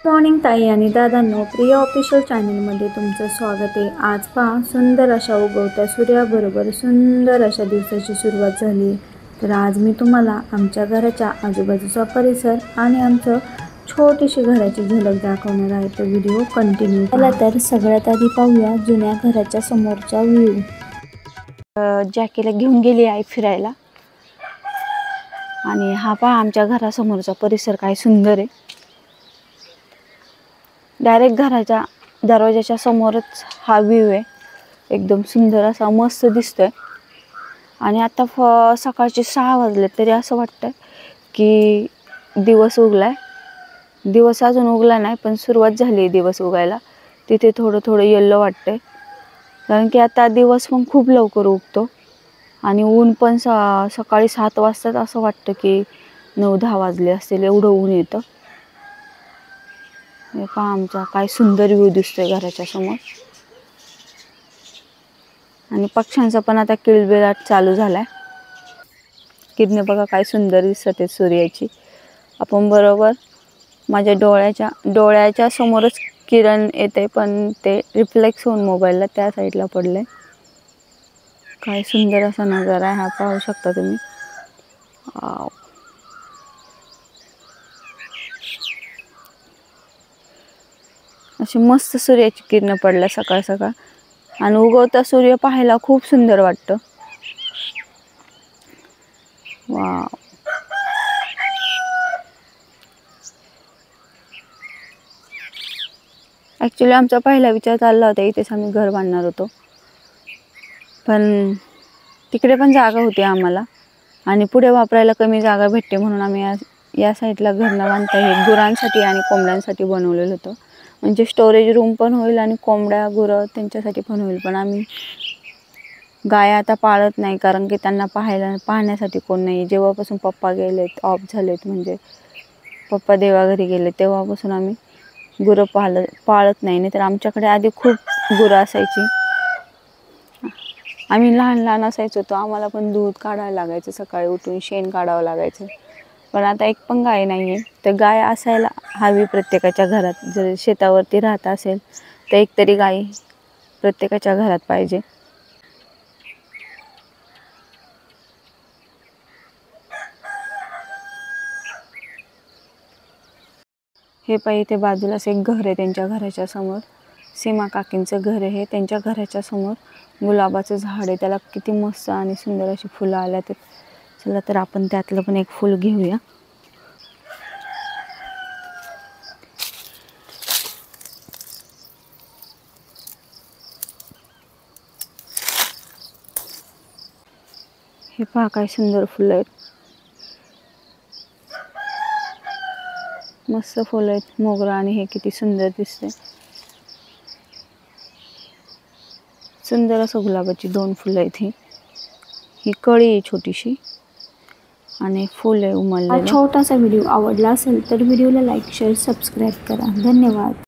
Morning ताई आणि दादांनो, Priya official चॅनलमध्ये तुमचं स्वागत आहे। आज पहा सुंदर अशा उगवत्या सूर्याबरोबर सुंदर अशा दिवसाची सुरुवात झाली। तर आज मी तुम्हाला आमच्या घराच्या आजूबाजूचा परिसर आणि आमचं छोटीशी घराची झलक दाखवणार आहे। तर व्हिडिओ कंटिन्यू करा। तर सगळ्यात आधी पाहूया जुन्या घराच्या समोरचा व्ह्यू। जॅकीला घेऊन गेली आई फिरायला आणि हा पहा आमच्या घरासमोरचा परिसर काय सुंदर आहे। डायरेक्ट घराच्या दरवाजाच्या समोरच हा व्ह्यू आहे। एकदम सुंदर असा मस्त दिसतोय। आणि आता सकाळचे 6 वाजले तरी असं वाटतं की दिवस उगलाय। दिवस अजून उगला नाही पण सुरुवात झाली दिवस उगायला। तिथे थोडं थोडं येल्लो वाटतंय कारण की आता दिवस पण खूप लवकर उगतो आणि ऊन पण सकाळी 7 वाजता असं वाटतं की 9-10 वाजले असतील एवढं ऊन येतं। हे पहा आमचा काय सुंदर व्ह्यू दिसतोय घराच्या समोर। आणि पक्ष्यांचा पण आता किलबिलाट चालू झालाय। किरणे बघा काय सुंदर दिसत आहे सूर्याची। आपण बरोबर माझ्या डोळ्याच्या समोरच किरण येते पण ते रिफ्लेक्स होऊन मोबाईलला त्या साईडला पडले। काय सुंदर असा नजारा आहे हा, पाहू शकता तुम्ही। अशी मस्त सूर्याची किरण पडल्या सकाळ सकाळ आणि उगवता सूर्य पाहायला खूप सुंदर वाटतं। वाव, ॲक्च्युली आमचा पहिला विचार चालला होता इथेच आम्ही घर बांधणार होतो, पण तिकडे पण जागा होती आम्हाला आणि पुढे वापरायला कमी जागा भेटते म्हणून आम्ही या साईडला घर न बांधता हे गुरांसाठी आणि कोंबड्यांसाठी बनवलेलं होतं। म्हणजे स्टोरेज रूम पण होईल आणि कोंबड्या गुरं त्यांच्यासाठी पण होईल। पण आम्ही गाया आता पाळत नाही कारण की त्यांना पाहण्यासाठी कोण नाही। जेव्हापासून पप्पा गेलेत, ऑफ झालेत, म्हणजे पप्पा देवाघरी गेले तेव्हापासून आम्ही गुरं पाळत नाही। तर आमच्याकडे आधी खूप गुरं असायची। आम्ही लहान असायचो तर आम्हाला पण दूध काढायला लागायचं, सकाळी उठून शेण काढावं लागायचं। पण आता एक पण गाय नाही आहे। तर गाय असायला हवी प्रत्येकाच्या घरात। जर शेतावरती राहत असेल तर एकतरी गाय प्रत्येकाच्या घरात पाहिजे। हे पाहिजे ते बाजूलाच एक घर आहे, त्यांच्या घराच्या समोर सीमा काकींचं घर आहे। त्यांच्या घराच्या समोर गुलाबाचं झाड आहे, त्याला किती मस्त आणि सुंदर अशी फुलं आल्यात। चला तर आपण त्यातलं पण एक फुल घेऊया। हे पहा काय सुंदर फुलं आहेत, मस्त फुलं आहेत मोगरा। आणि हे किती सुंदर दिसते, सुंदर असं गुलाबाची 2 फुलं आहेत। ही कळी आहे छोटीशी आणि फुल आहे उमललेलं। छोटासा व्हिडिओ आवडला असेल तर व्हिडिओला लाईक, शेअर, सबस्क्राईब करा। धन्यवाद।